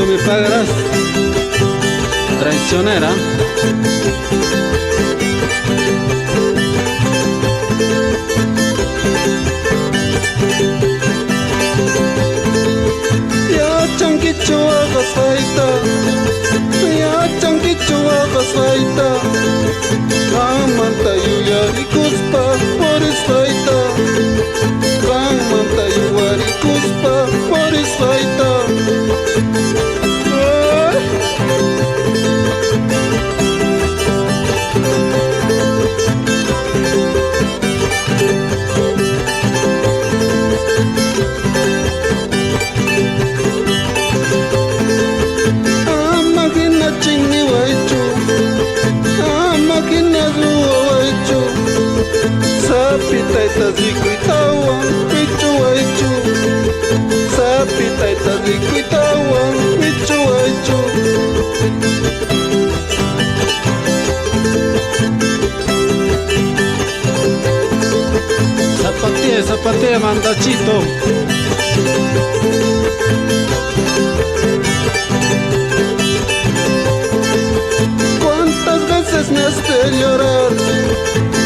me pagarás, traicionera. Ya chanquicho agasaita, ya chanquicho agasaita, amanta yuyarikuspa por isaita, amanta yuyarikuspa por isaita. Sapitaita zikuitawan, pichu aichu. Sapitaita zikuitawan, pichu aichu. Zapatea, zapatea, mandachito. ¿Cuántas veces me has de llorar?